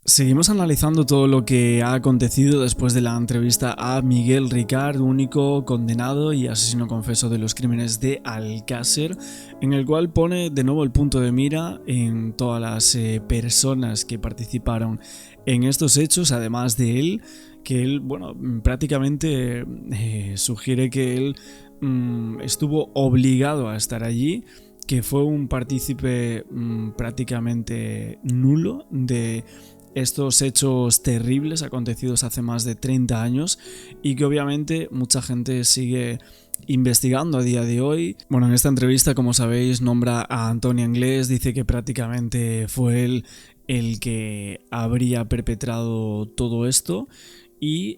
Seguimos analizando todo lo que ha acontecido después de la entrevista a Miguel Ricard, único condenado y asesino confeso de los crímenes de Alcácer, en el cual pone de nuevo el punto de mira en todas las personas que participaron en estos hechos, además de él, que él, bueno, prácticamente sugiere que él estuvo obligado a estar allí, que fue un partícipe prácticamente nulo de estos hechos terribles acontecidos hace más de 30 años y que obviamente mucha gente sigue investigando a día de hoy. Bueno, en esta entrevista, como sabéis, nombra a Antonio Anglés, dice que prácticamente fue él el que habría perpetrado todo esto. Y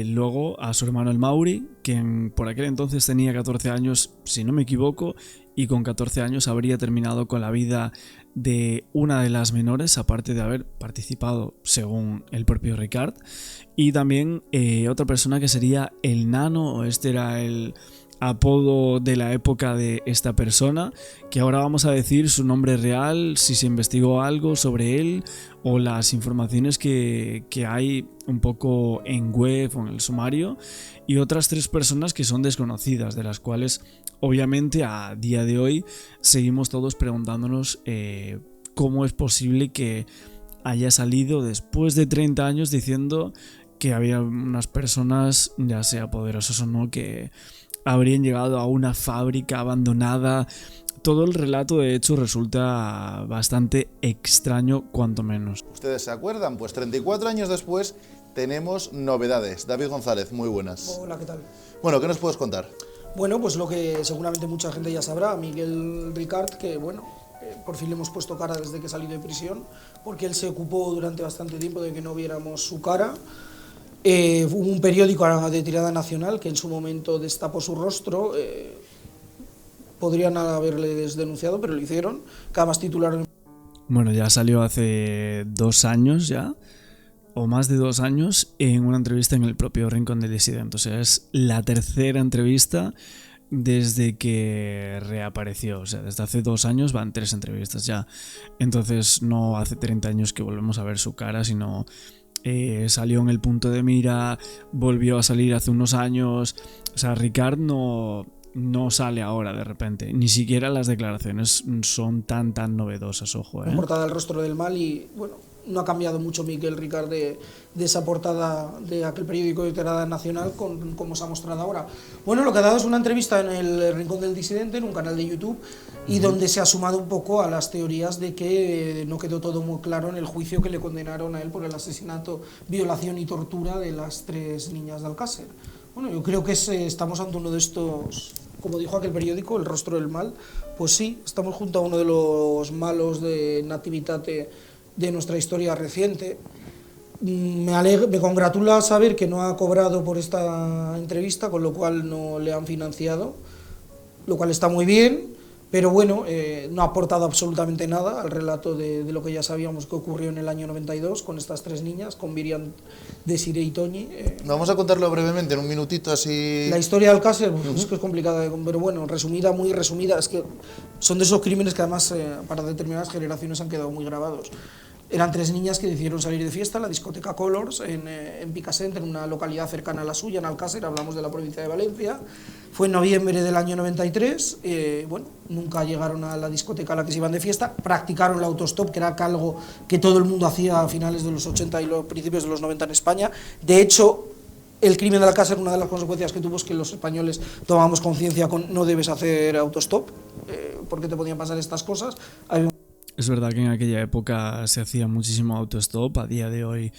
luego a su hermano el Mauri, quien por aquel entonces tenía 14 años, si no me equivoco, y con 14 años habría terminado con la vida de una de las menores, aparte de haber participado, según el propio Ricard. Y también otra persona que sería el Nano, este era el apodo de la época de esta persona, que ahora vamos a decir su nombre real, si se investigó algo sobre él o las informaciones que hay un poco en web o en el sumario, y otras 3 personas que son desconocidas, de las cuales obviamente a día de hoy seguimos todos preguntándonos cómo es posible que haya salido después de 30 años diciendo que había unas personas, ya sea poderosas o no, que habrían llegado a una fábrica abandonada. Todo el relato de hecho resulta bastante extraño, cuanto menos. ¿Ustedes se acuerdan? Pues 34 años después tenemos novedades. David González, muy buenas. Hola, ¿qué tal? Bueno, ¿qué nos puedes contar? Bueno, pues lo que seguramente mucha gente ya sabrá, Miguel Ricard, que bueno, por fin le hemos puesto cara desde que salió de prisión, porque él se ocupó durante bastante tiempo de que no viéramos su cara. Hubo un periódico de tirada nacional que en su momento destapó su rostro. Podrían haberle denunciado, pero lo hicieron, que además titularon... Bueno, ya salió hace 2 años ya, o más de 2 años, en una entrevista en el propio Rincón del Disidente. O sea, es la tercera entrevista desde que reapareció. O sea, desde hace 2 años van 3 entrevistas ya. Entonces no hace 30 años que volvemos a ver su cara, sino... salió en el punto de mira, volvió a salir hace unos años. O sea, Ricard no sale ahora de repente, ni siquiera las declaraciones son tan novedosas, ojo. La portada del Rostro del Mal, y bueno, no ha cambiado mucho Miguel Ricard de esa portada de aquel periódico de tirada nacional con como se ha mostrado ahora. Bueno, lo que ha dado es una entrevista en el Rincón del Disidente, en un canal de YouTube, y donde se ha sumado un poco a las teorías de que no quedó todo muy claro en el juicio que le condenaron a él por el asesinato, violación y tortura de las 3 niñas de Alcácer. Bueno, yo creo que estamos ante uno de estos, como dijo aquel periódico, el Rostro del Mal. Pues sí, estamos junto a uno de los malos de nativitate de nuestra historia reciente. Me congratula saber que no ha cobrado por esta entrevista, con lo cual no le han financiado, lo cual está muy bien. Pero bueno, no ha aportado absolutamente nada al relato de lo que ya sabíamos que ocurrió en el año 92 con estas 3 niñas, con Miriam, Desiree y Toñi. Vamos a contarlo brevemente, en un minutito así. La historia de Alcácer es que es complicada, pero bueno, resumida, muy resumida. Es que son de esos crímenes que además para determinadas generaciones han quedado muy grabados. Eran 3 niñas que decidieron salir de fiesta en la discoteca Colors en Picassent, en una localidad cercana a la suya, en Alcácer, hablamos de la provincia de Valencia. Fue en noviembre del año 93, bueno, nunca llegaron a la discoteca a la que se iban de fiesta, practicaron el autostop, que era algo que todo el mundo hacía a finales de los 80 y los principios de los 90 en España. De hecho, el crimen de Alcácer, una de las consecuencias que tuvo es que los españoles tomamos conciencia con no debes hacer autostop, porque te podían pasar estas cosas. Es verdad que en aquella época se hacía muchísimo autostop. A día de hoy,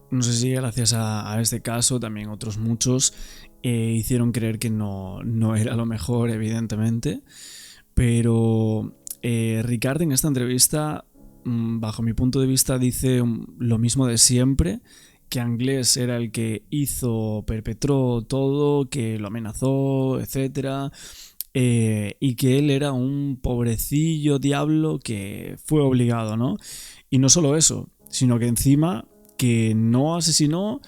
no sé si gracias a este caso, también otros muchos hicieron creer que no era lo mejor, evidentemente. Pero Ricard en esta entrevista, bajo mi punto de vista, dice lo mismo de siempre, que Anglés era el que perpetró todo, que lo amenazó, etcétera. Y que él era un pobrecillo diablo que fue obligado, ¿no? Y no solo eso, sino que encima que no asesinó,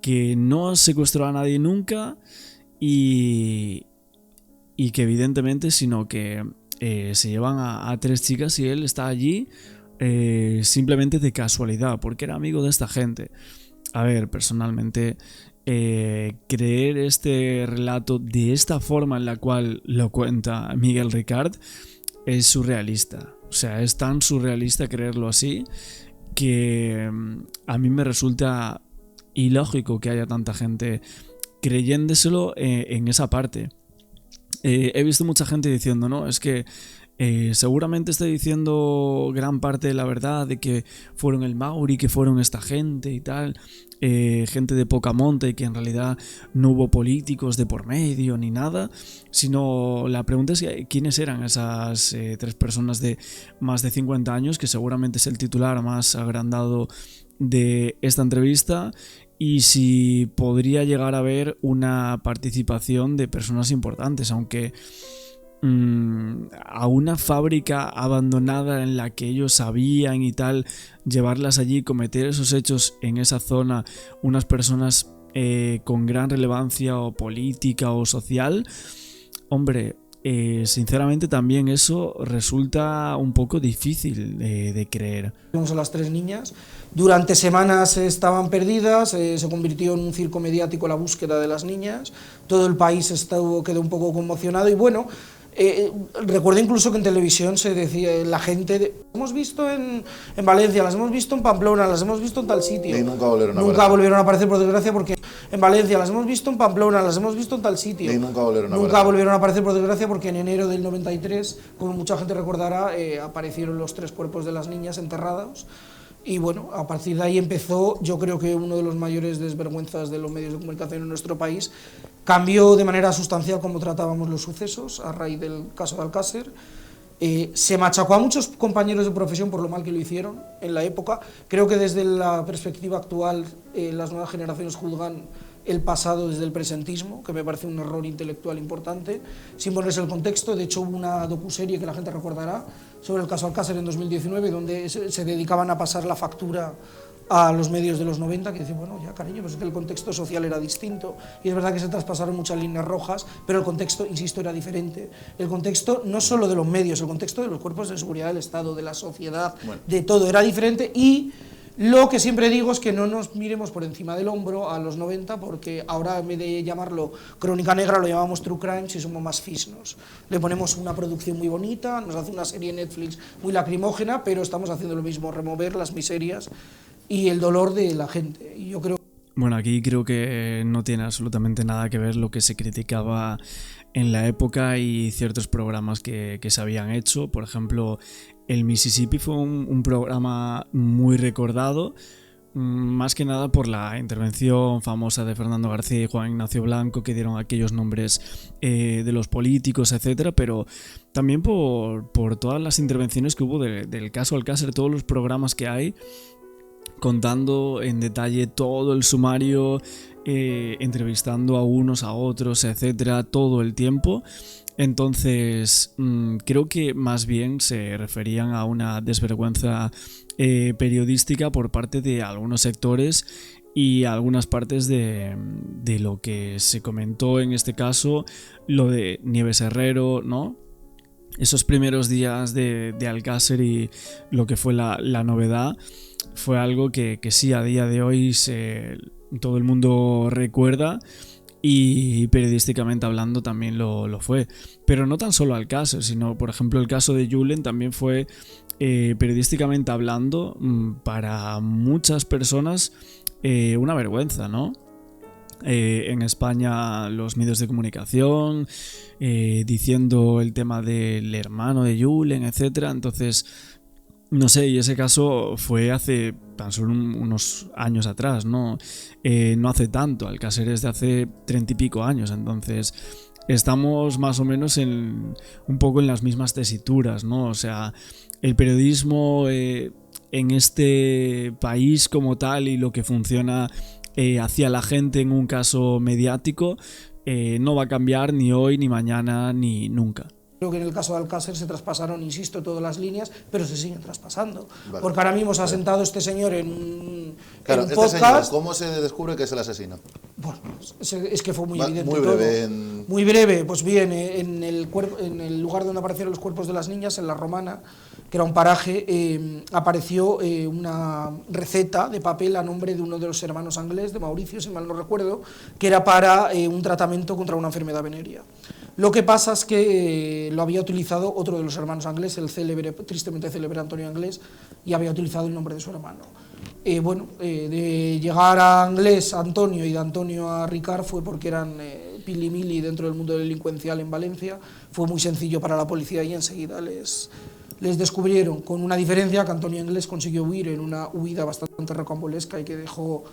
que no secuestró a nadie nunca y que evidentemente, sino que se llevan a 3 chicas y él está allí simplemente de casualidad, porque era amigo de esta gente. A ver, personalmente, creer este relato de esta forma en la cual lo cuenta Miguel Ricard es surrealista. O sea, es tan surrealista creerlo así que a mí me resulta ilógico que haya tanta gente creyéndoselo en esa parte. He visto mucha gente diciendo, no, es que seguramente está diciendo gran parte de la verdad de que fueron el Mauri, que fueron esta gente y tal, gente de poca monta y que en realidad no hubo políticos de por medio ni nada, sino la pregunta es quiénes eran esas 3 personas de más de 50 años, que seguramente es el titular más agrandado de esta entrevista, y si podría llegar a haber una participación de personas importantes, aunque a una fábrica abandonada en la que ellos sabían y tal, llevarlas allí, cometer esos hechos en esa zona, unas personas con gran relevancia o política o social, hombre, sinceramente también eso resulta un poco difícil de creer. Vimos a las 3 niñas, durante semanas estaban perdidas, se convirtió en un circo mediático la búsqueda de las niñas, todo el país quedó un poco conmocionado y bueno, recuerdo incluso que en televisión se decía, la gente, las hemos visto en Valencia, las hemos visto en Pamplona, las hemos visto en tal sitio. Y nunca volvieron a aparecer. Nunca volvieron a aparecer, por desgracia, porque en Valencia las hemos visto en Pamplona, las hemos visto en tal sitio. Y nunca volvieron a aparecer. Nunca volvieron a aparecer, por desgracia, porque en enero del 93, como mucha gente recordará, aparecieron los 3 cuerpos de las niñas enterrados. Y bueno, a partir de ahí empezó, yo creo que uno de los mayores desvergüenzas de los medios de comunicación en nuestro país. Cambió de manera sustancial cómo tratábamos los sucesos a raíz del caso de Alcácer. Se machacó a muchos compañeros de profesión por lo mal que lo hicieron en la época. Creo que desde la perspectiva actual las nuevas generaciones juzgan el pasado desde el presentismo, que me parece un error intelectual importante, sin ponerse el contexto. De hecho, hubo una docuserie que la gente recordará sobre el caso Alcácer en 2019, donde se dedicaban a pasar la factura a los medios de los 90, que dicen, bueno, ya cariño, pues es que el contexto social era distinto, y es verdad que se traspasaron muchas líneas rojas, pero el contexto, insisto, era diferente. El contexto no solo de los medios, el contexto de los cuerpos de seguridad del Estado, de la sociedad, bueno, de todo, era diferente. Y lo que siempre digo es que no nos miremos por encima del hombro a los 90, porque ahora en vez de llamarlo Crónica Negra lo llamamos True Crime y somos más fisnos. Le ponemos una producción muy bonita, nos hace una serie Netflix muy lacrimógena, pero estamos haciendo lo mismo, remover las miserias y el dolor de la gente. Y yo creo... Bueno, aquí creo que no tiene absolutamente nada que ver lo que se criticaba en la época y ciertos programas que se habían hecho. Por ejemplo, el Mississippi fue un programa muy recordado, más que nada por la intervención famosa de Fernando García y Juan Ignacio Blanco, que dieron aquellos nombres de los políticos, etcétera, pero también por todas las intervenciones que hubo del caso Alcácer, todos los programas que hay, contando en detalle todo el sumario, entrevistando a unos, a otros, etcétera, todo el tiempo. Entonces, creo que más bien se referían a una desvergüenza periodística por parte de algunos sectores y algunas partes de lo que se comentó en este caso, lo de Nieves Herrero, ¿no? Esos primeros días de Alcácer y lo que fue la novedad fue algo que sí, a día de hoy todo el mundo recuerda, y periodísticamente hablando también lo fue. Pero no tan solo Alcácer, sino por ejemplo el caso de Julen también fue periodísticamente hablando para muchas personas una vergüenza, ¿no? En España los medios de comunicación diciendo el tema del hermano de Julen, etcétera. Entonces, no sé, y ese caso fue hace tan solo unos años atrás, no hace tanto. Alcácer es de hace 30 y pico años, entonces estamos más o menos un poco en las mismas tesituras, ¿no? O sea, el periodismo en este país como tal y lo que funciona hacia la gente en un caso mediático no va a cambiar ni hoy, ni mañana, ni nunca. Creo que en el caso de Alcácer se traspasaron, insisto, todas las líneas, pero se siguen traspasando. Vale. Porque ahora mismo se ha sentado este señor en un podcast. Señor, ¿cómo se descubre que es el asesino? Bueno, es que fue muy evidente. Muy breve. Todo. Muy breve, pues bien, en el lugar donde aparecieron los cuerpos de las niñas, en la Romana, que era un paraje, apareció una receta de papel a nombre de uno de los hermanos Anglés, de Mauricio, si mal no recuerdo, que era para un tratamiento contra una enfermedad venérea. Lo que pasa es que lo había utilizado otro de los hermanos Anglés, el célebre, tristemente célebre Antonio Anglés, y había utilizado el nombre de su hermano. De llegar a Anglés a Antonio y de Antonio a Ricard fue porque eran pili-mili dentro del mundo delincuencial en Valencia. Fue muy sencillo para la policía y enseguida les descubrieron, con una diferencia, que Antonio Anglés consiguió huir en una huida bastante rocambolesca y que dejó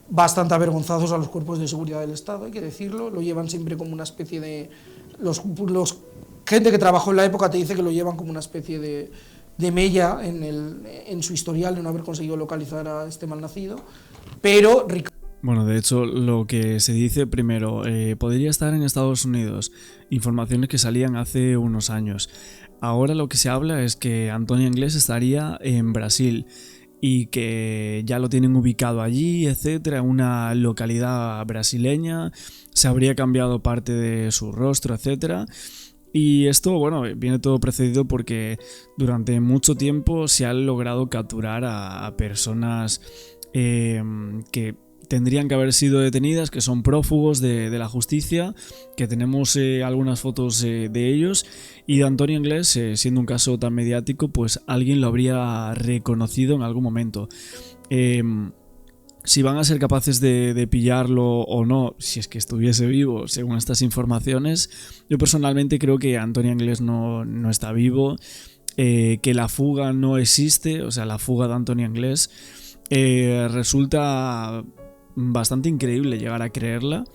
bastante avergonzados a los cuerpos de seguridad del Estado, hay que decirlo. Lo llevan siempre como una especie de... gente que trabajó en la época te dice que lo llevan como una especie de mella en su historial de no haber conseguido localizar a este malnacido, pero... Bueno, de hecho, lo que se dice primero, podría estar en Estados Unidos, informaciones que salían hace unos años. Ahora lo que se habla es que Antonio Anglés estaría en Brasil y que ya lo tienen ubicado allí, etcétera, en una localidad brasileña, se habría cambiado parte de su rostro, etcétera. Y esto, bueno, viene todo precedido porque durante mucho tiempo se han logrado capturar a personas que tendrían que haber sido detenidas, que son prófugos de la justicia, que tenemos algunas fotos de ellos, y de Antonio Anglés, siendo un caso tan mediático, pues alguien lo habría reconocido en algún momento. Si van a ser capaces de pillarlo o no, si es que estuviese vivo, según estas informaciones, yo personalmente creo que Antonio Anglés no está vivo, que la fuga no existe, o sea, la fuga de Antonio Anglés resulta bastante increíble llegar a creerla,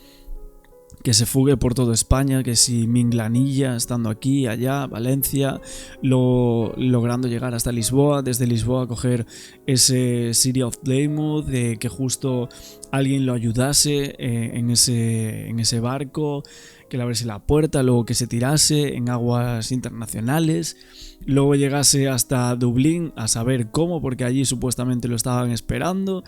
que se fugue por toda España, que si Minglanilla, estando aquí, allá, Valencia, logrando llegar hasta Lisboa, desde Lisboa coger ese City of Plymouth, que justo alguien lo ayudase en ese barco, que le abriese la puerta, luego que se tirase en aguas internacionales, luego llegase hasta Dublín, a saber cómo, porque allí supuestamente lo estaban esperando,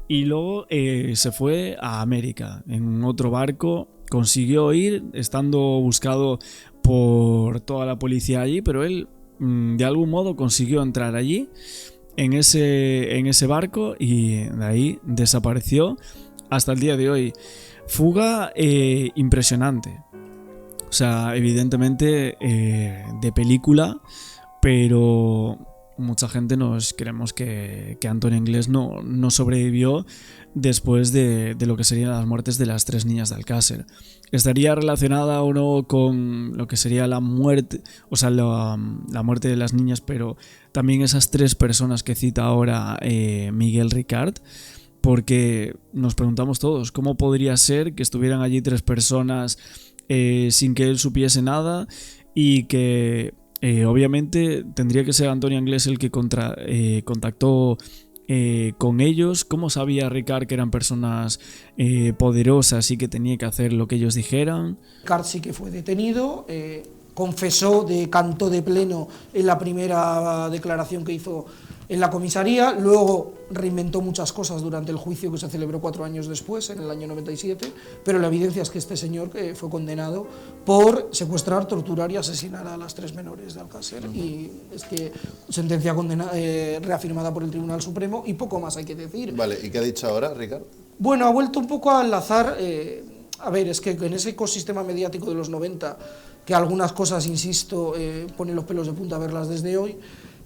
y luego se fue a América en otro barco. Consiguió ir, estando buscado por toda la policía allí, pero él de algún modo consiguió entrar allí en ese barco y de ahí desapareció hasta el día de hoy. Fuga impresionante, o sea, evidentemente de película, pero mucha gente nos creemos que Antonio Anglés no sobrevivió después de lo que serían las muertes de las 3 niñas de Alcácer. ¿Estaría relacionada o no con lo que sería la muerte, o sea, la muerte de las niñas, pero también esas 3 personas que cita ahora Miguel Ricard? Porque nos preguntamos todos, ¿cómo podría ser que estuvieran allí 3 personas sin que él supiese nada y que obviamente tendría que ser Antonio Anglés el que contactó con ellos? ¿Cómo sabía Ricard que eran personas poderosas y que tenía que hacer lo que ellos dijeran? Ricard sí que fue detenido, confesó de canto de pleno en la primera declaración que hizo en la comisaría, luego reinventó muchas cosas durante el juicio que se celebró 4 años después, en el año 97, pero la evidencia es que este señor fue condenado por secuestrar, torturar y asesinar a las 3 menores de Alcácer, y es que sentencia reafirmada por el Tribunal Supremo, y poco más hay que decir. Vale, ¿y qué ha dicho ahora, Ricard? Bueno, ha vuelto un poco a enlazar, a ver, es que en ese ecosistema mediático de los 90, que algunas cosas, insisto, ponen los pelos de punta a verlas desde hoy,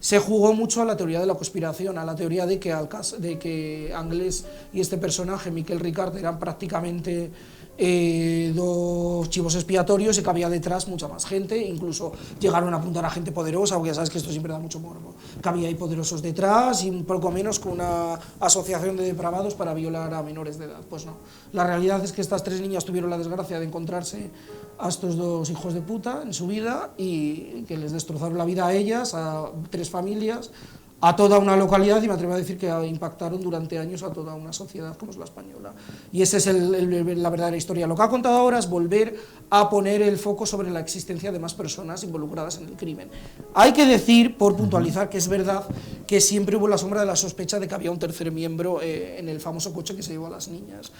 se jugó mucho a la teoría de la conspiración, a la teoría de que Anglés y este personaje, Miquel Ricard, eran prácticamente 2 chivos expiatorios y que había detrás mucha más gente, incluso llegaron a apuntar a gente poderosa, porque ya sabes que esto siempre da mucho morbo, que había ahí poderosos detrás y un poco menos con una asociación de depravados para violar a menores de edad. Pues no, la realidad es que estas 3 niñas tuvieron la desgracia de encontrarse a estos 2 hijos de puta en su vida y que les destrozaron la vida a ellas, a 3 familias, a toda una localidad, y me atrevo a decir que impactaron durante años a toda una sociedad como es la española. Y esa es la verdadera historia. Lo que ha contado ahora es volver a poner el foco sobre la existencia de más personas involucradas en el crimen. Hay que decir, por puntualizar, que es verdad que siempre hubo la sombra de la sospecha de que había un tercer miembro en el famoso coche que se llevó a las niñas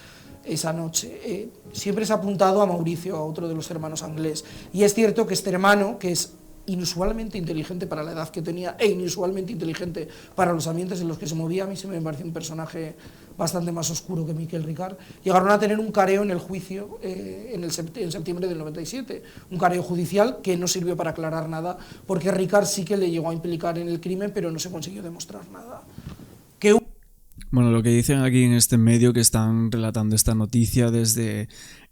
esa noche. Siempre se ha apuntado a Mauricio, a otro de los hermanos Anglés, y es cierto que este hermano, que es inusualmente inteligente para la edad que tenía e inusualmente inteligente para los ambientes en los que se movía. A mí se me pareció un personaje bastante más oscuro que Miquel Ricard. Llegaron a tener un careo en el juicio en septiembre del 97, un careo judicial que no sirvió para aclarar nada, porque Ricard sí que le llegó a implicar en el crimen, pero no se consiguió demostrar nada. Bueno, lo que dicen aquí en este medio que están relatando esta noticia desde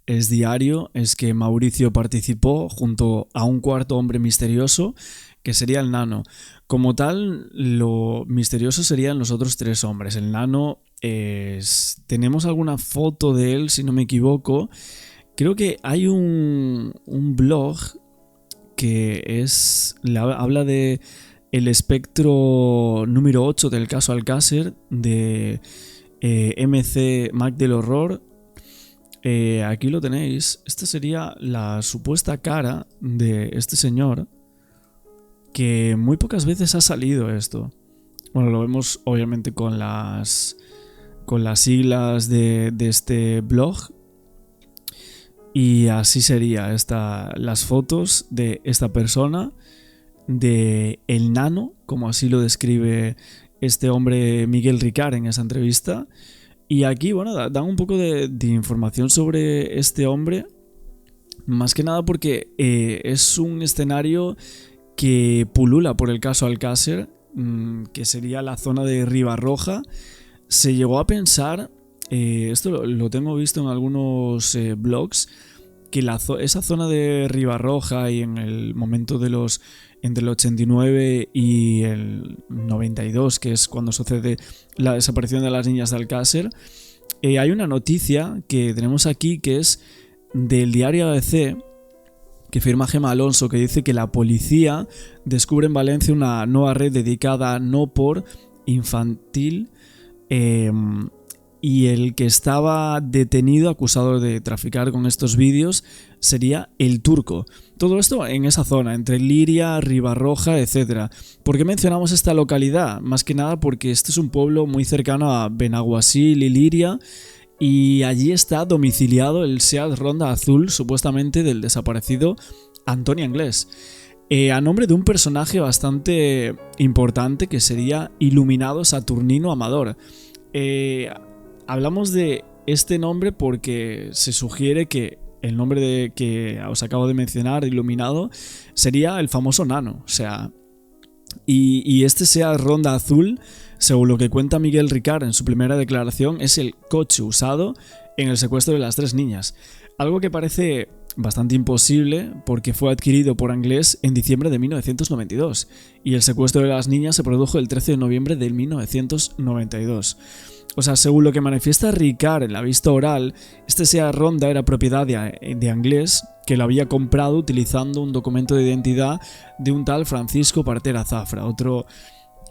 Es Diario es que Mauricio participó junto a un cuarto hombre misterioso que sería el Nano. Como tal, lo misterioso serían los otros 3 hombres. El Nano tenemos alguna foto de él, si no me equivoco. Creo que hay un blog que habla de el espectro número 8 del caso Alcácer de MC Mac del Horror. Aquí lo tenéis. Esta sería la supuesta cara de este señor, que muy pocas veces ha salido esto. Bueno, lo vemos obviamente con las siglas de este blog. Y así sería las fotos de esta persona, de el Nano, como así lo describe este hombre Miguel Ricard en esa entrevista. Y aquí, bueno, dan un poco de información sobre este hombre, más que nada porque es un escenario que pulula por el caso Alcácer, que sería la zona de Ribarroja. Se llegó a pensar, esto lo tengo visto en algunos blogs, que esa zona de Ribarroja y en el momento de entre el 89 y el 92, que es cuando sucede la desaparición de las niñas de Alcácer, hay una noticia que tenemos aquí que es del diario ABC, que firma Gemma Alonso, que dice que la policía descubre en Valencia una nueva red dedicada no por infantil, y el que estaba detenido acusado de traficar con estos vídeos sería el Turco. Todo esto en esa zona, entre Liria, Ribarroja, etc. ¿Por qué mencionamos esta localidad? Más que nada porque este es un pueblo muy cercano a Benaguasil y Liria, y allí está domiciliado el Seat Ronda Azul, supuestamente del desaparecido Antonio Anglés, a nombre de un personaje bastante importante que sería Iluminado Saturnino Amador. Hablamos de este nombre porque se sugiere que el nombre que os acabo de mencionar, Iluminado, sería el famoso Nano. O sea, y este Seat Ronda Azul, según lo que cuenta Miguel Ricard en su primera declaración, es el coche usado en el secuestro de las 3 niñas. Algo que parece bastante imposible porque fue adquirido por Anglés en diciembre de 1992 y el secuestro de las niñas se produjo el 13 de noviembre de 1992. O sea, según lo que manifiesta Ricard en la vista oral, este Seat Ronda era propiedad de Anglés, que lo había comprado utilizando un documento de identidad de un tal Francisco Partera Zafra, otro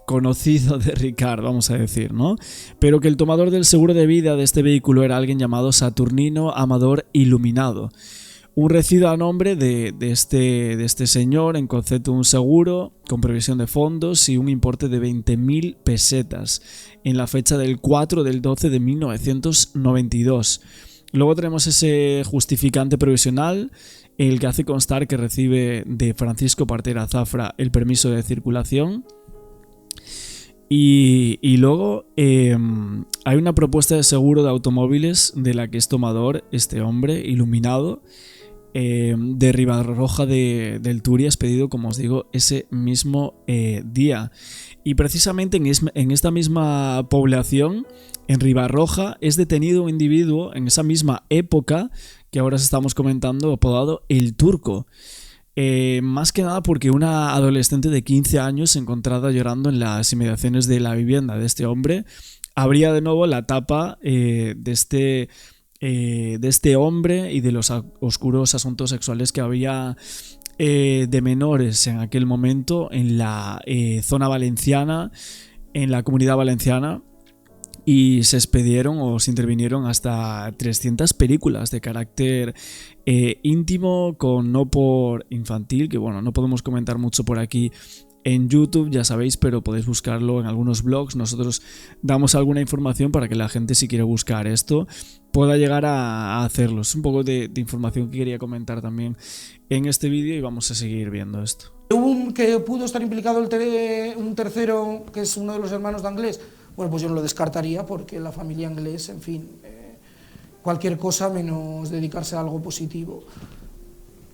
conocido de Ricard, vamos a decir, ¿no? Pero que el tomador del seguro de vida de este vehículo era alguien llamado Saturnino Amador Iluminado, un recibo a nombre de este señor en concepto de un seguro con previsión de fondos y un importe de 20.000 pesetas en la fecha del 4 del 12 de 1992. Luego tenemos ese justificante provisional, el que hace constar que recibe de Francisco Partera Zafra el permiso de circulación. Y luego hay una propuesta de seguro de automóviles de la que es tomador este hombre Iluminado, de Ribarroja del Turia, expedido, como os digo, ese mismo día. Y precisamente en esta misma población, en Ribarroja, es detenido un individuo en esa misma época que ahora estamos comentando, apodado el Turco. Más que nada porque una adolescente de 15 años encontrada llorando en las inmediaciones de la vivienda de este hombre abría de nuevo la tapa de este hombre y de los oscuros asuntos sexuales que había de menores en aquel momento en la zona valenciana, en la Comunidad Valenciana, y se expedieron o se intervinieron hasta 300 películas de carácter íntimo con no por infantil, que bueno, no podemos comentar mucho por aquí en YouTube, ya sabéis, pero podéis buscarlo en algunos blogs. Nosotros damos alguna información para que la gente, si quiere buscar esto, pueda llegar a hacerlo. Es un poco de información que quería comentar también en este vídeo y vamos a seguir viendo esto. Que pudo estar implicado un tercero, que es uno de los hermanos de Anglés, bueno, pues yo no lo descartaría porque la familia Anglés, en fin, cualquier cosa menos dedicarse a algo positivo.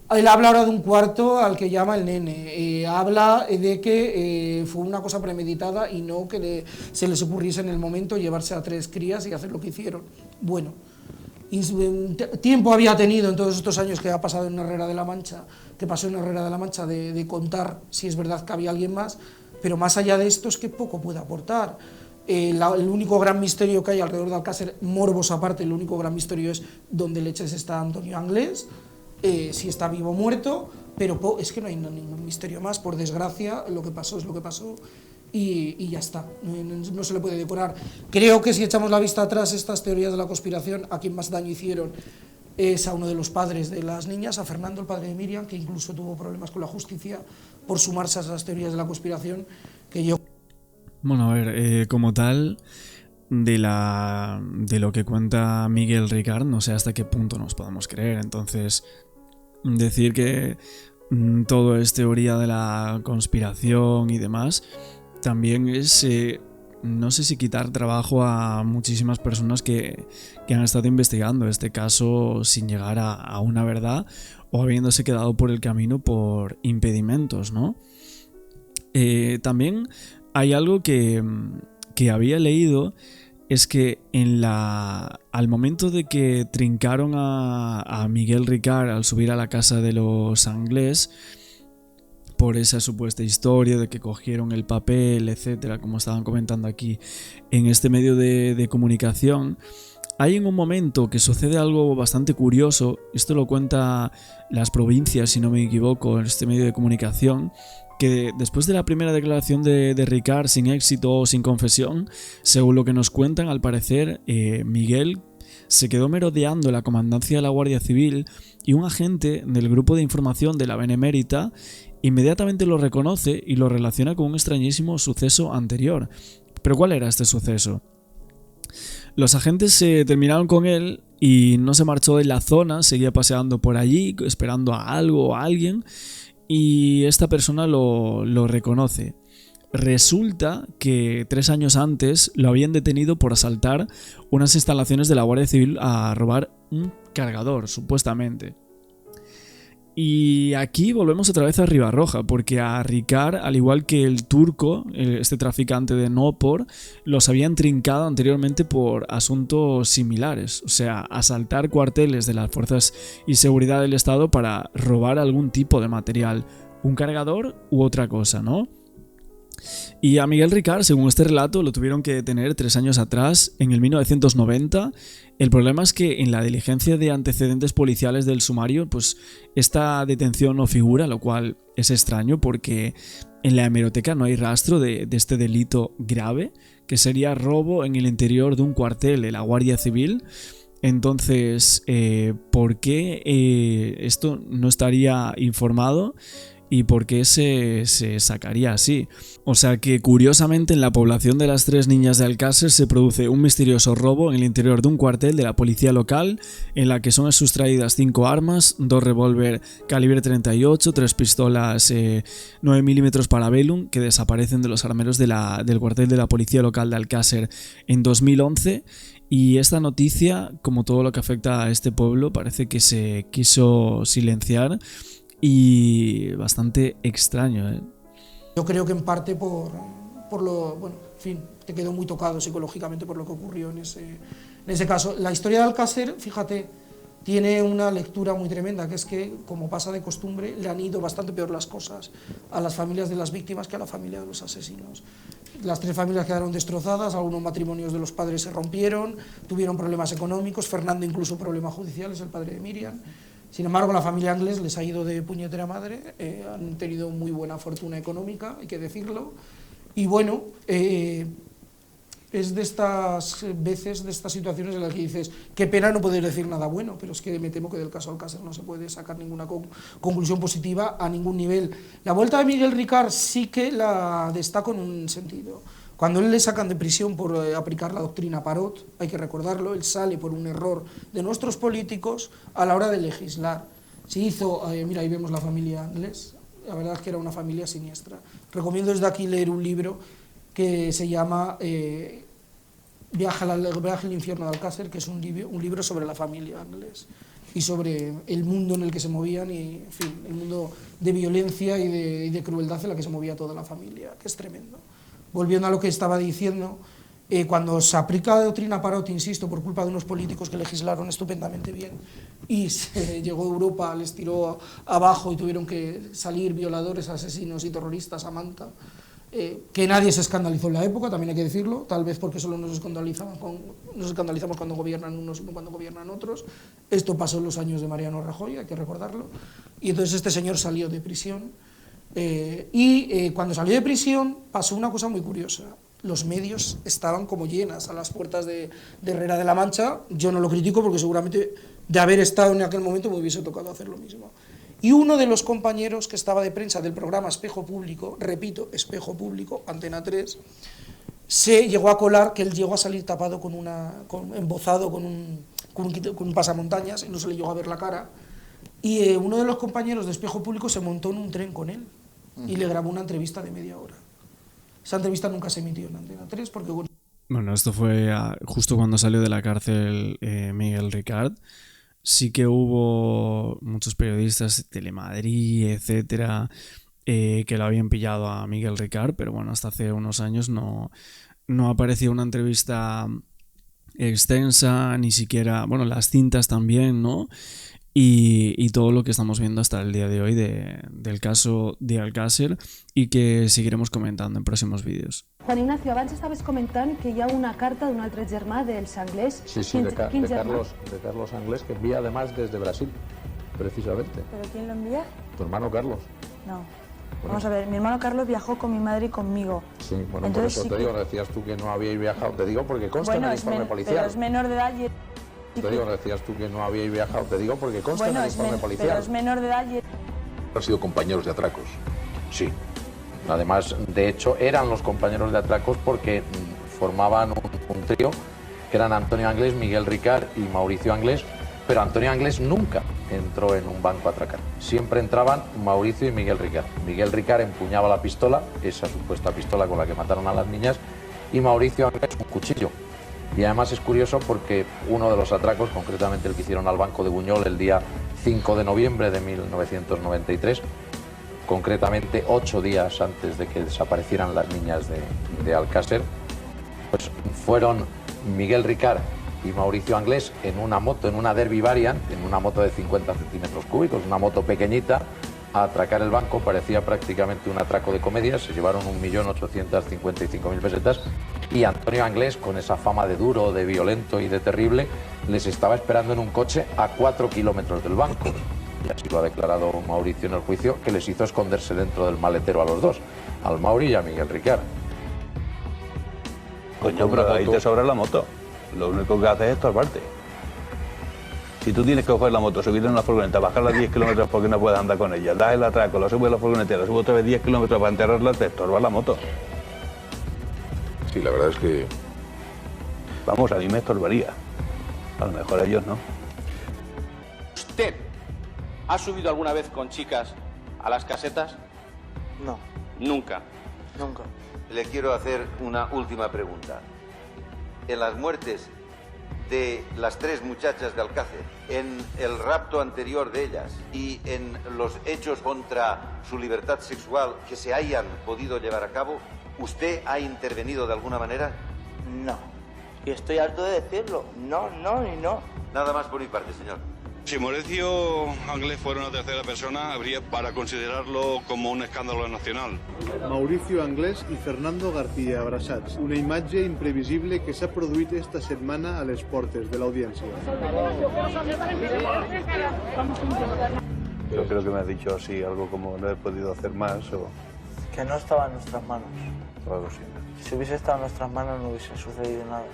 Él habla ahora de un cuarto al que llama el nene, habla de que fue una cosa premeditada y no que se les ocurriese en el momento llevarse a 3 crías y hacer lo que hicieron. Bueno, tiempo había tenido en todos estos años que ha pasado en Herrera de la Mancha, que pasó en Herrera de la Mancha, de contar si es verdad que había alguien más, pero más allá de esto es que poco puede aportar. El único gran misterio que hay alrededor de Alcácer, morbos aparte, el único gran misterio es dónde leches está Antonio Anglés, si está vivo o muerto, pero es que no hay ningún misterio más, por desgracia, lo que pasó es lo que pasó y ya está, no se le puede decorar. Creo que si echamos la vista atrás, estas teorías de la conspiración, a quien más daño hicieron es a uno de los padres de las niñas, a Fernando, el padre de Miriam, que incluso tuvo problemas con la justicia por sumarse a esas teorías de la conspiración, que yo... Bueno, a ver, como tal, de lo que cuenta Miguel Ricard, no sé hasta qué punto nos podemos creer. Entonces, decir que todo es teoría de la conspiración y demás, también es, no sé si quitar trabajo a muchísimas personas que han estado investigando este caso sin llegar a una verdad o habiéndose quedado por el camino por impedimentos, ¿no? También hay algo que había leído, es que al momento de que trincaron a Miguel Ricard al subir a la casa de los Anglés, por esa supuesta historia de que cogieron el papel, etcétera, como estaban comentando aquí en este medio de comunicación, hay en un momento que sucede algo bastante curioso. Esto lo cuenta Las Provincias, si no me equivoco, en este medio de comunicación, que después de la primera declaración de Ricard sin éxito o sin confesión, según lo que nos cuentan, al parecer Miguel se quedó merodeando la comandancia de la Guardia Civil y un agente del grupo de información de la Benemérita inmediatamente lo reconoce y lo relaciona con un extrañísimo suceso anterior. ¿Pero cuál era este suceso? Los agentes se terminaron con él y no se marchó de la zona, seguía paseando por allí esperando a algo o a alguien, y esta persona lo reconoce. Resulta que 3 años antes lo habían detenido por asaltar unas instalaciones de la Guardia Civil a robar un cargador, supuestamente. Y aquí volvemos otra vez a Ribarroja, porque a Ricard, al igual que el turco, este traficante de Nópor, los habían trincado anteriormente por asuntos similares, o sea, asaltar cuarteles de las fuerzas y seguridad del Estado para robar algún tipo de material, un cargador u otra cosa, ¿no? Y a Miguel Ricard, según este relato, lo tuvieron que detener 3 años atrás, en el 1990. El problema es que en la diligencia de antecedentes policiales del sumario, pues esta detención no figura, lo cual es extraño porque en la hemeroteca no hay rastro de este delito grave, que sería robo en el interior de un cuartel de la Guardia Civil. Entonces, ¿por qué esto no estaría informado? ¿Y por qué se sacaría así? O sea que curiosamente en la población de las 3 niñas de Alcácer se produce un misterioso robo en el interior de un cuartel de la policía local, en la que son sustraídas 5 armas, 2 revólver calibre 38, 3 pistolas 9 mm Parabellum, que desaparecen de los armeros del cuartel de la policía local de Alcácer en 2011. Y esta noticia, como todo lo que afecta a este pueblo, parece que se quiso silenciar. Y bastante extraño, ¿eh? Yo creo que en parte por lo... Bueno, en fin, te quedó muy tocado psicológicamente por lo que ocurrió en ese caso. La historia de Alcácer, fíjate, tiene una lectura muy tremenda, que es que, como pasa de costumbre, le han ido bastante peor las cosas a las familias de las víctimas que a la familia de los asesinos. Las 3 familias quedaron destrozadas, algunos matrimonios de los padres se rompieron, tuvieron problemas económicos, Fernando incluso problemas judiciales, el padre de Miriam. Sin embargo, la familia Anglés les ha ido de puñetera madre, han tenido muy buena fortuna económica, hay que decirlo, y bueno, es de estas veces, de estas situaciones en las que dices, qué pena no poder decir nada bueno, pero es que me temo que del caso Alcácer no se puede sacar ninguna conclusión positiva a ningún nivel. La vuelta de Miguel Ricard sí que la destaco en un sentido, Cuando él le sacan de prisión por aplicar la doctrina Parot, hay que recordarlo, él sale por un error de nuestros políticos a la hora de legislar. Se hizo, mira, ahí vemos la familia Anglés, la verdad es que era una familia siniestra. Recomiendo desde aquí leer un libro que se llama Viaje al infierno de Alcácer, que es un libro sobre la familia Anglés y sobre el mundo en el que se movían y, en fin, el mundo de violencia y de crueldad en la que se movía toda la familia, que es tremendo. Volviendo a lo que estaba diciendo, cuando se aplica la doctrina Parot, insisto, por culpa de unos políticos que legislaron estupendamente bien y se llegó a Europa, les tiró abajo y tuvieron que salir violadores, asesinos y terroristas a Manta, que nadie se escandalizó en la época, también hay que decirlo, tal vez porque solo nos escandalizamos cuando gobiernan unos y no cuando gobiernan otros. Esto pasó en los años de Mariano Rajoy, hay que recordarlo, y entonces este señor salió de prisión, cuando salió de prisión pasó una cosa muy curiosa. Los medios estaban como llenas a las puertas de Herrera de la Mancha. Yo no lo critico porque seguramente de haber estado en aquel momento me hubiese tocado hacer lo mismo. Y uno de los compañeros que estaba de prensa del programa Espejo Público, repito, Espejo Público, Antena 3, se llegó a colar que él llegó a salir tapado embozado con un pasamontañas y no se le llegó a ver la cara. Y uno de los compañeros de Espejo Público se montó en un tren con él y le grabó una entrevista de media hora. Esa entrevista nunca se emitió en Antena 3 porque... Bueno, esto fue justo cuando salió de la cárcel Miguel Ricard. Sí que hubo muchos periodistas, Telemadrid, etcétera, que lo habían pillado a Miguel Ricard, pero bueno, hasta hace unos años no apareció una entrevista extensa, ni siquiera, bueno, las cintas también, ¿no? Y todo lo que estamos viendo hasta el día de hoy del caso de Alcácer y que seguiremos comentando en próximos vídeos. Juan Ignacio, abans estaves comentant que hi ha una carta d'un altre germà dels Anglés. Sí, de Carlos Anglés, que envía además desde Brasil, precisamente. ¿Pero quién lo envía? Tu hermano Carlos. No. Vamos a ver, mi hermano Carlos viajó con mi madre y conmigo. Sí, bueno, entonces, por eso te digo, decías tú que no habíais viajado. Te digo porque consta en el informe policial. Pero es menor de edad y... Te digo, decías tú que no habíais viajado. Te digo porque consta en el informe policial. Pero es menor de edad y... Han sido compañeros de atracos. Sí. Además, de hecho, eran los compañeros de atracos porque formaban un trío que eran Antonio Anglés, Miguel Ricard y Mauricio Anglés, pero Antonio Anglés nunca entró en un banco a atracar. Siempre entraban Mauricio y Miguel Ricard. Miguel Ricard empuñaba la pistola, esa supuesta pistola con la que mataron a las niñas, y Mauricio Anglés un cuchillo. Y además es curioso porque uno de los atracos, concretamente el que hicieron al Banco de Buñol el día 5 de noviembre de 1993, concretamente 8 días antes de que desaparecieran las niñas de Alcácer, pues fueron Miguel Ricard y Mauricio Anglés en una moto, en una Derby Variant, en una moto de 50 centímetros cúbicos, una moto pequeñita, a atracar el banco. Parecía prácticamente un atraco de comedia. Se llevaron 1.855.000 pesetas y Antonio Anglés, con esa fama de duro, de violento y de terrible, les estaba esperando en un coche a 4 kilómetros del banco. Y así lo ha declarado Mauricio en el juicio, que les hizo esconderse dentro del maletero a los dos, al Mauri y a Miguel Ricard. Coño, pero ahí te sobra la moto. Lo único que haces es estorbarte. Si tú tienes que coger la moto, subirla en una furgoneta, bajarla 10 kilómetros porque no puedes andar con ella, das el atraco, la subes a la furgoneta, la subes otra vez 10 kilómetros para enterrarla, te estorba la moto. Sí, la verdad es que... Vamos, a mí me estorbaría. A lo mejor a ellos no. ¿Usted ha subido alguna vez con chicas a las casetas? No. Nunca. Nunca. Le quiero hacer una última pregunta. En las muertes de las 3 muchachas de Alcácer, en el rapto anterior de ellas y en los hechos contra su libertad sexual que se hayan podido llevar a cabo, ¿usted ha intervenido de alguna manera? No. Y estoy harto de decirlo. No, no y no. Nada más por mi parte, señor. Si Mauricio Anglés fuera una tercera persona, habría para considerarlo como un escándalo nacional. Mauricio Anglés i Fernando García abraçats. Una imatge imprevisible que s'ha produït esta setmana a les portes de l'audiència. Yo creo que me has dicho así, algo como no he podido hacer más o... Que no estaba en nuestras manos. o algo así. Si hubiese estado en nuestras manos no hubiese sucedido nada.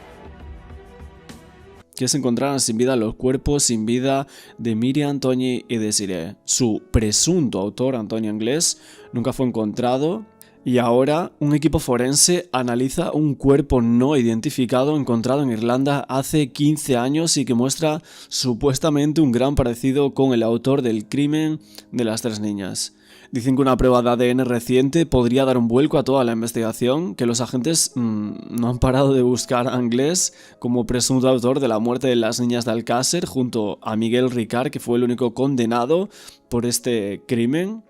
Que se encontraran sin vida los cuerpos sin vida de Miriam, Toñi y Desiree. Su presunto autor, Antonio Anglés, nunca fue encontrado Y ahora, un equipo forense analiza un cuerpo no identificado encontrado en Irlanda hace 15 años y que muestra supuestamente un gran parecido con el autor del crimen de las 3 niñas. Dicen que una prueba de ADN reciente podría dar un vuelco a toda la investigación, que los agentes no han parado de buscar a Anglès como presunto autor de la muerte de las niñas de Alcácer junto a Miguel Ricard, que fue el único condenado por este crimen.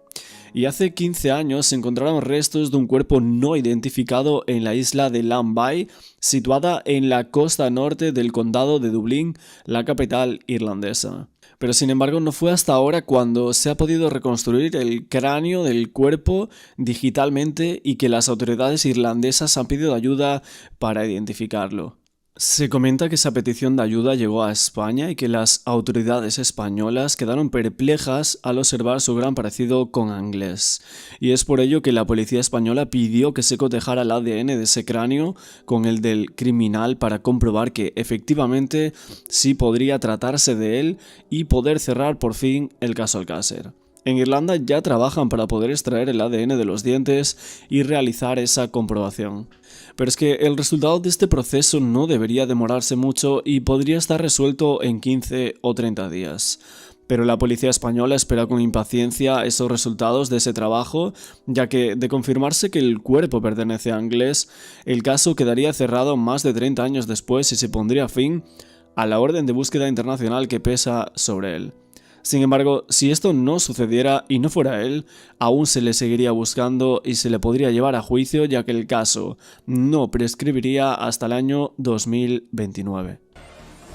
Y hace 15 años se encontraron restos de un cuerpo no identificado en la isla de Lambay, situada en la costa norte del condado de Dublín, la capital irlandesa. Pero sin embargo no fue hasta ahora cuando se ha podido reconstruir el cráneo del cuerpo digitalmente y que las autoridades irlandesas han pedido ayuda para identificarlo. Se comenta que esa petición de ayuda llegó a España y que las autoridades españolas quedaron perplejas al observar su gran parecido con Anglès. Y es por ello que la policía española pidió que se cotejara el ADN de ese cráneo con el del criminal para comprobar que efectivamente sí podría tratarse de él y poder cerrar por fin el caso Alcácer. En Irlanda ya trabajan para poder extraer el ADN de los dientes y realizar esa comprobación. Pero es que el resultado de este proceso no debería demorarse mucho y podría estar resuelto en 15 o 30 días. Pero la policía española espera con impaciencia esos resultados de ese trabajo, ya que de confirmarse que el cuerpo pertenece a Anglès, el caso quedaría cerrado más de 30 años después y se pondría fin a la orden de búsqueda internacional que pesa sobre él. Sin embargo, si esto no sucediera y no fuera él, aún se le seguiría buscando y se le podría llevar a juicio, ya que el caso no prescribiría hasta el año 2029.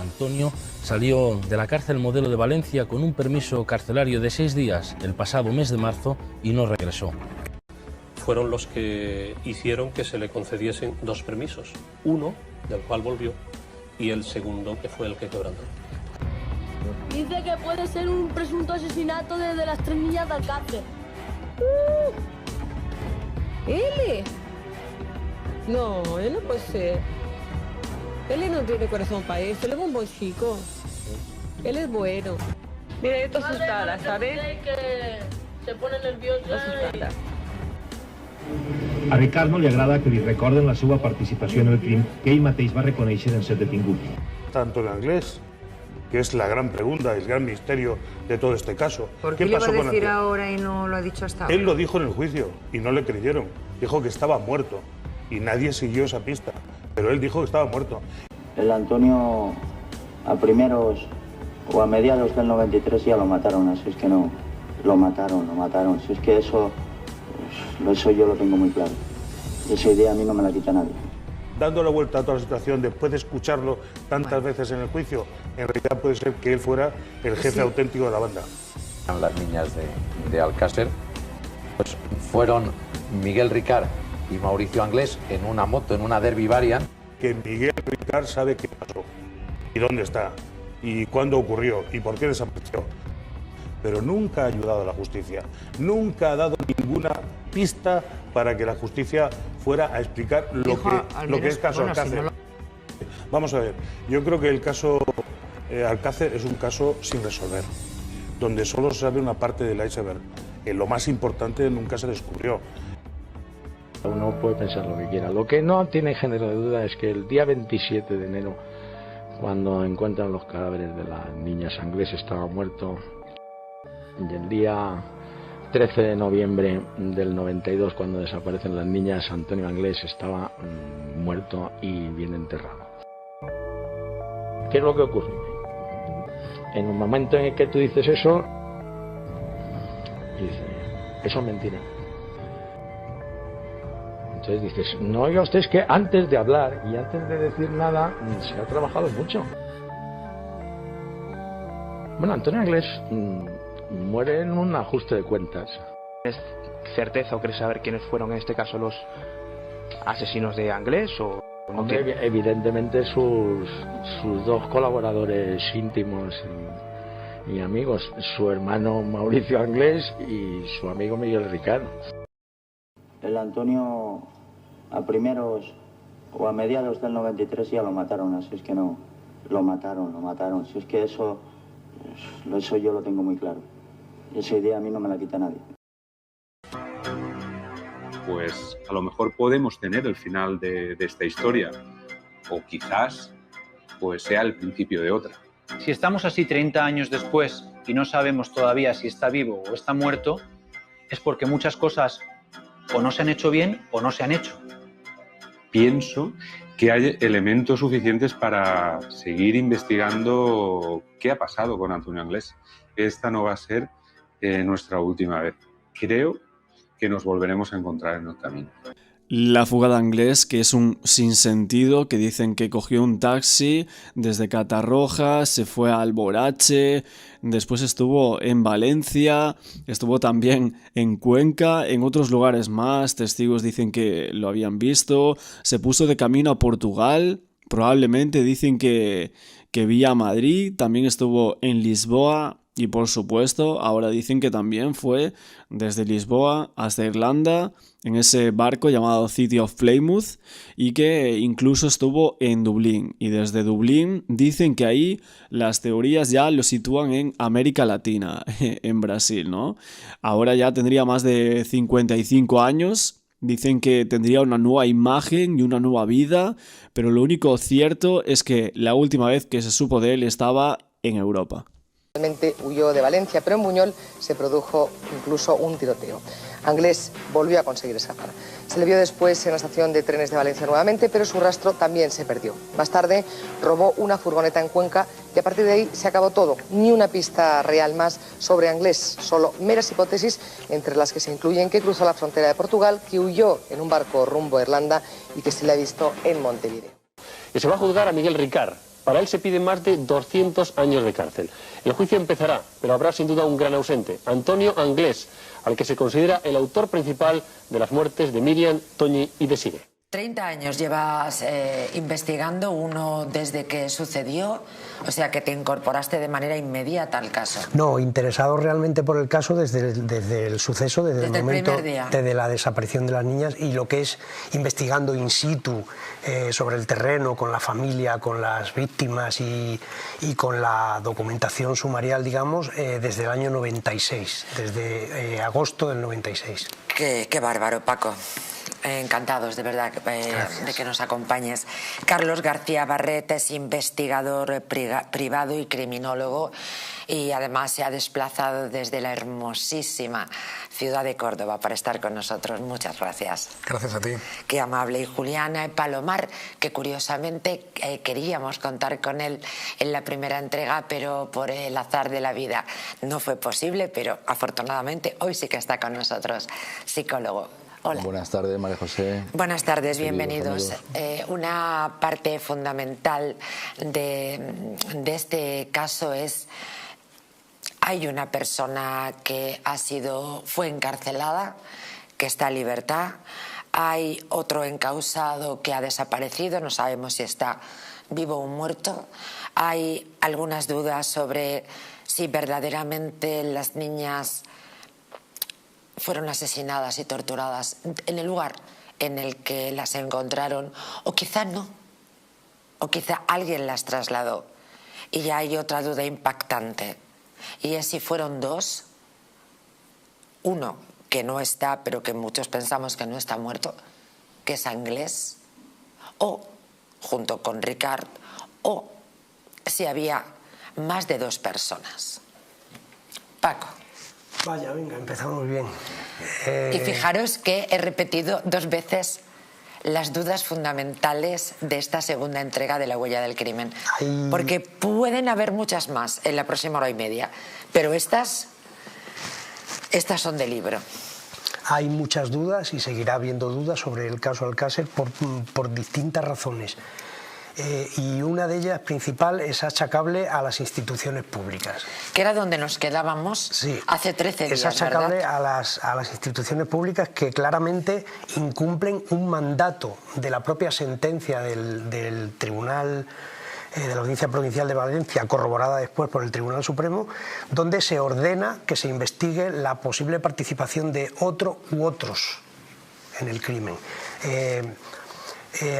Antonio salió de la cárcel Modelo de Valencia con un permiso carcelario de 6 días el pasado mes de marzo y no regresó. Fueron los que hicieron que se le concediesen 2 permisos, uno del cual volvió y el segundo que fue el que quebrantó. Dice que puede ser un presunto asesinato desde las 3 niñas de Alcácer. ¿Él? No, él no puede ser. Él no tiene corazón para eso, él es un buen chico. Él es bueno. Mira, yo estoy asustada, ¿sabes? Que se pone nerviosa. A Ricard no li agrada que li recorden la seva participació en el crim que ell mateix va reconèixer en ser detingut. Tanto en Anglès, que es la gran pregunta, el gran misterio de todo este caso. ¿Por qué le va a decir ahora y no lo ha dicho hasta ahora? Él lo dijo en el juicio y no le creyeron. Dijo que estaba muerto y nadie siguió esa pista, pero él dijo que estaba muerto. El Antonio a primeros o a mediados del 93 ya lo mataron, así es que no, lo mataron. Si es que eso yo lo tengo muy claro. Esa idea a mí no me la quita nadie. Dando la vuelta a toda la situación, después de escucharlo tantas veces en el juicio, en realidad puede ser que él fuera el jefe auténtico de la banda. Las niñas de Alcácer pues fueron Miguel Ricard y Mauricio Anglès en una moto, en una Derby Variant. Que Miguel Ricard sabe qué pasó, y dónde está, y cuándo ocurrió, y por qué desapareció. Pero nunca ha ayudado a la justicia, nunca ha dado ninguna pista para que la justicia fuera a explicar lo que es caso Alcácer. Vamos a ver, yo creo que el caso Alcácer es un caso sin resolver, donde solo se sabe una parte del iceberg. Lo más importante nunca se descubrió. Uno puede pensar lo que quiera. Lo que no tiene género de duda es que el día 27 de enero, cuando encuentran los cadáveres de las niñas Anglès, estaba muerto. Y el día 13 de noviembre del 92, cuando desaparecen las niñas, Antonio Anglès estaba muerto y bien enterrado. ¿Qué es lo que ocurre? En un momento en el que tú dices eso, dices, eso es mentira. Entonces dices, no oiga usted, es que antes de hablar y antes de decir nada, se ha trabajado mucho. Bueno, Antonio Anglès muere en un ajuste de cuentas. ¿Es certeza o quieres saber quiénes fueron en este caso los asesinos de Anglès o no? Hombre, evidentemente sus 2 colaboradores íntimos y amigos, su hermano Mauricio Anglès y su amigo Miguel Ricard. El Antonio a primeros o a mediados del 93 ya lo mataron, así es que no, lo mataron. Si es que eso yo lo tengo muy claro. Esa idea a mí no me la quita nadie. pues a lo mejor podemos tener el final de esta historia, o quizás pues sea el principio de otra. Si estamos así 30 años después y no sabemos todavía si está vivo o está muerto, es porque muchas cosas o no se han hecho bien o no se han hecho. Pienso que hay elementos suficientes para seguir investigando qué ha pasado con Antonio Anglés. Esta no va a ser nuestra última vez. Creo que nos volveremos a encontrar en el camino. La fuga de Anglés, que es un sinsentido, que dicen que cogió un taxi desde Catarroja, se fue a Alborache, después estuvo en Valencia, estuvo también en Cuenca, en otros lugares más, testigos dicen que lo habían visto, se puso de camino a Portugal, probablemente dicen que vía Madrid, también estuvo en Lisboa. Y por supuesto, ahora dicen que también fue desde Lisboa hasta Irlanda en ese barco llamado City of Plymouth y que incluso estuvo en Dublín. Y desde Dublín dicen que ahí las teorías ya lo sitúan en América Latina, en Brasil, ¿no? Ahora ya tendría más de 55 años. Dicen que tendría una nueva imagen y una nueva vida, pero lo único cierto es que la última vez que se supo de él estaba en Europa. Finalmente huyó de Valencia, pero en Buñol se produjo incluso un tiroteo. Anglés volvió a conseguir escapar. Se le vio después en la estación de trenes de Valencia nuevamente, pero su rastro también se perdió. Más tarde robó una furgoneta en Cuenca y a partir de ahí se acabó todo. Ni una pista real más sobre Anglés, solo meras hipótesis entre las que se incluyen que cruzó la frontera de Portugal, que huyó en un barco rumbo a Irlanda y que se le ha visto en Montevideo. Y se va a juzgar a Miguel Ricard. Para él se piden más de 200 años de cárcel. El juicio empezará, pero habrá sin duda un gran ausente, Antonio Anglés, al que se considera el autor principal de las muertes de Miriam, Toñi y Desiree. 30 años llevas investigando, uno desde que sucedió, o sea que te incorporaste de manera inmediata al caso. No, interesado realmente por el caso desde el suceso, desde el momento de la desaparición de las niñas, y lo que es investigando in situ sobre el terreno, con la familia, con las víctimas y con la documentación sumarial, digamos, desde el año 96, desde agosto del 96. Qué bárbaro, Paco. Encantados, de verdad, de que nos acompañes. Carlos García Barret es investigador privado y criminólogo y además se ha desplazado desde la hermosísima ciudad de Córdoba para estar con nosotros. Muchas gracias. Gracias a ti. Qué amable. Y Julián Palomar, que curiosamente queríamos contar con él en la primera entrega, pero por el azar de la vida no fue posible, pero afortunadamente hoy sí que está con nosotros. Psicólogo. Hola. Buenas tardes, María José. Buenas tardes, bienvenidos. Una parte fundamental de este caso es: hay una persona que fue encarcelada, que está en libertad. Hay otro encausado que ha desaparecido, no sabemos si está vivo o muerto. Hay algunas dudas sobre si verdaderamente las niñas fueron asesinadas y torturadas en el lugar en el que las encontraron, o quizá no, o quizá alguien las trasladó. Y ya hay otra duda impactante, y es si fueron dos, uno que no está, pero que muchos pensamos que no está muerto, que es Anglés, o junto con Ricard, o si había más de dos personas. Paco. Vaya, venga, empezamos bien. Y fijaros que he repetido 2 veces las dudas fundamentales de esta segunda entrega de La huella del crimen. Porque pueden haber muchas más en la próxima hora y media, pero estas son de libro. Hay muchas dudas y seguirá habiendo dudas sobre el caso Alcácer por distintas razones. Y una de ellas principal es achacable a las instituciones públicas. Que era donde nos quedábamos hace 13 días, es achacable ¿verdad? a las instituciones públicas que claramente incumplen un mandato de la propia sentencia del Tribunal de la Audiencia Provincial de Valencia, corroborada después por el Tribunal Supremo, donde se ordena que se investigue la posible participación de otro u otros en el crimen.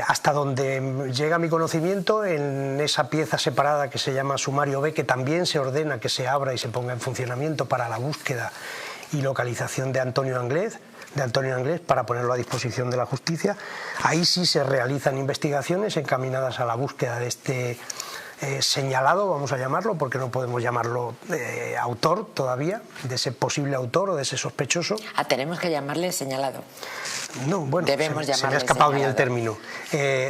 Hasta donde llega mi conocimiento, en esa pieza separada que se llama Sumario B, que también se ordena que se abra y se ponga en funcionamiento para la búsqueda y localización de Antonio Anglés, de Antonio Anglés para ponerlo a disposición de la justicia. Ahí sí se realizan investigaciones encaminadas a la búsqueda de este señalado, vamos a llamarlo, porque no podemos llamarlo autor todavía, de ese posible autor o de ese sospechoso. Tenemos que llamarle señalado. No, bueno, se me ha escapado bien el término.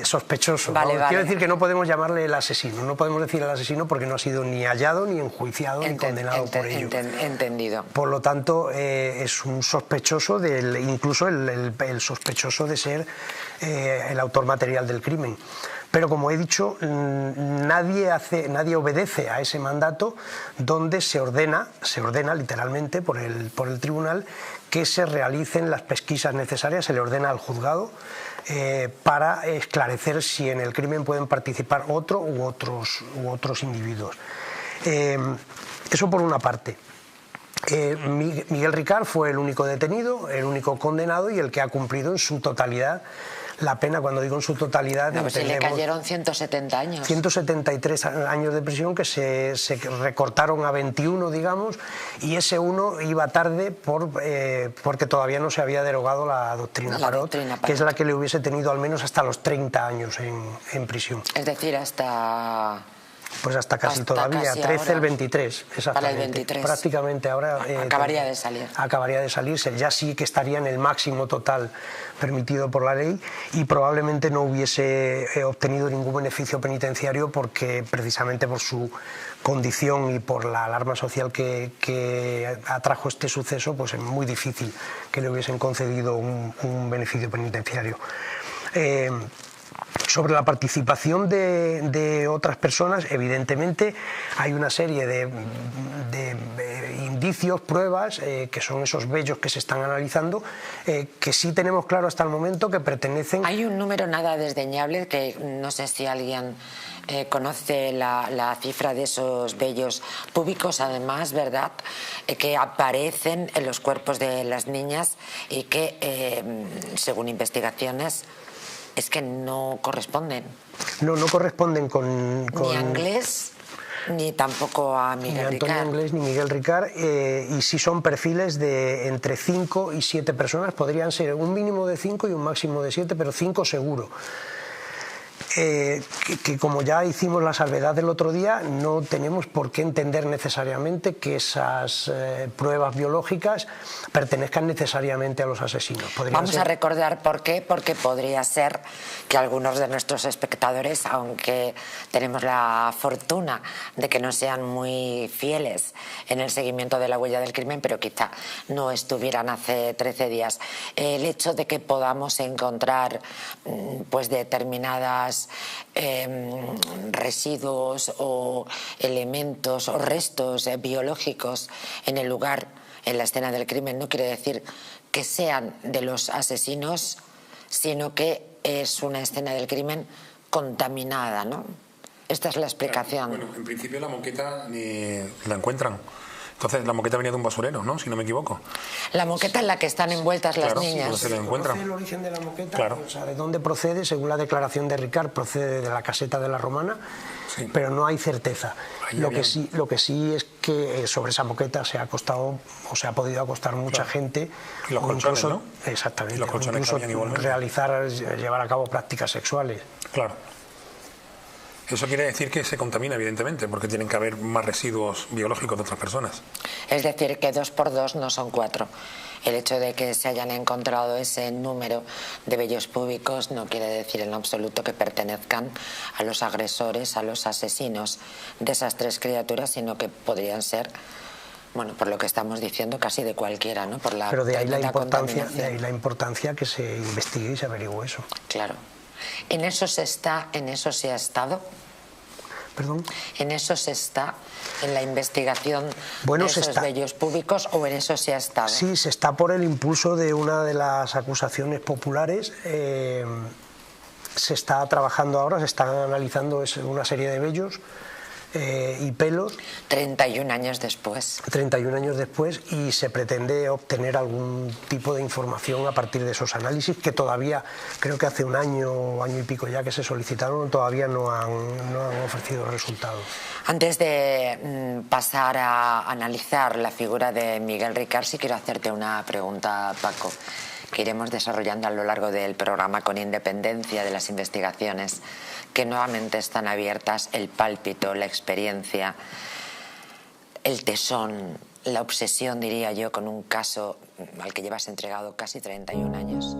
Sospechoso. Vale. Quiero decir que no podemos llamarle el asesino, no podemos decir el asesino porque no ha sido ni hallado, ni enjuiciado, ni condenado por ello. Entendido. Por lo tanto, es un sospechoso, incluso el sospechoso de ser el autor material del crimen. Pero como he dicho, nadie obedece a ese mandato donde se ordena literalmente por el tribunal que se realicen las pesquisas necesarias, se le ordena al juzgado para esclarecer si en el crimen pueden participar otro u otros individuos. Eso por una parte. Miguel Ricard fue el único detenido, el único condenado y el que ha cumplido en su totalidad la pena. Cuando digo en su totalidad, no, pues le cayeron 170 años. 173 años de prisión que se recortaron a 21, digamos, y ese uno iba tarde porque todavía no se había derogado la doctrina Parot, que es la que le hubiese tenido al menos hasta los 30 años en prisión. Es decir, hasta... Pues hasta casi todavía, 13 ahora, el 23, exactamente. Para el 23. Prácticamente ahora... acabaría de salir. Acabaría de salirse, ya sí que estaría en el máximo total permitido por la ley y probablemente no hubiese obtenido ningún beneficio penitenciario porque precisamente por su condición y por la alarma social que atrajo este suceso, pues es muy difícil que le hubiesen concedido un beneficio penitenciario. Sobre la participación de otras personas, evidentemente hay una serie de indicios, pruebas, que son esos vellos que se están analizando, que sí tenemos claro hasta el momento que pertenecen... Hay un número nada desdeñable, que no sé si alguien conoce la cifra de esos vellos púbicos, además, ¿verdad?, que aparecen en los cuerpos de las niñas y que, según investigaciones, es que no corresponden. No corresponden con... Ni a Anglés, ni tampoco a Miguel Ricard. Ni Antonio Anglés ni Miguel Ricard, y sí son perfiles de entre 5 y 7 personas, podrían ser un mínimo de 5 y un máximo de 7, pero 5 seguro. Que como ya hicimos la salvedad del otro día, no tenemos por qué entender necesariamente que esas pruebas biológicas pertenezcan necesariamente a los asesinos. Vamos a recordar por qué, porque podría ser que algunos de nuestros espectadores, aunque tenemos la fortuna de que no sean muy fieles en el seguimiento de la huella del crimen, pero quizá no estuvieran hace 13 días, el hecho de que podamos encontrar pues determinadas residuos o elementos o restos biológicos en el lugar, en la escena del crimen, no quiere decir que sean de los asesinos, sino que es una escena del crimen contaminada, ¿no? Esta es la explicación. Bueno, en principio la moqueta ni la encuentran. Entonces la moqueta venía de un basurero, ¿no?, si no me equivoco. La moqueta en la que están envueltas las niñas. Sí, se la encuentran. ¿Conoce el origen de la moqueta? Claro. O sea, ¿de dónde procede? Según la declaración de Ricard, procede de la caseta de la Romana, sí, pero no hay certeza. Lo que sí es que sobre esa moqueta se ha acostado o se ha podido acostar mucha gente. Y los colchones, incluso, ¿no? Exactamente. Y los colchones incluso llevar a cabo prácticas sexuales. Claro. Eso quiere decir que se contamina, evidentemente, porque tienen que haber más residuos biológicos de otras personas. Es decir, que 2 por 2 no son 4. El hecho de que se hayan encontrado ese número de vellos púbicos no quiere decir en absoluto que pertenezcan a los agresores, a los asesinos de esas 3 criaturas, sino que podrían ser, bueno, por lo que estamos diciendo, casi de cualquiera, ¿no? Por la Pero de ahí la importancia que se investigue y se averigüe eso. Claro. ¿En eso se ha estado? ¿Perdón? ¿En eso se está, en la investigación de esos vellos públicos, o en eso se ha estado? Sí, se está por el impulso de una de las acusaciones populares. Se está trabajando ahora, se están analizando una serie de vellos y pelos. 31 años después. 31 años después, y se pretende obtener algún tipo de información a partir de esos análisis que todavía, creo que hace un año y pico ya que se solicitaron, todavía no han ofrecido resultados. Antes de pasar a analizar la figura de Miguel Ricard, sí quiero hacerte una pregunta, Paco. que iremos desarrollando a lo largo del programa con independencia de las investigaciones que nuevamente están abiertas, el pálpito, la experiencia, el tesón, la obsesión, diría yo, con un caso al que llevas entregado casi 31 años.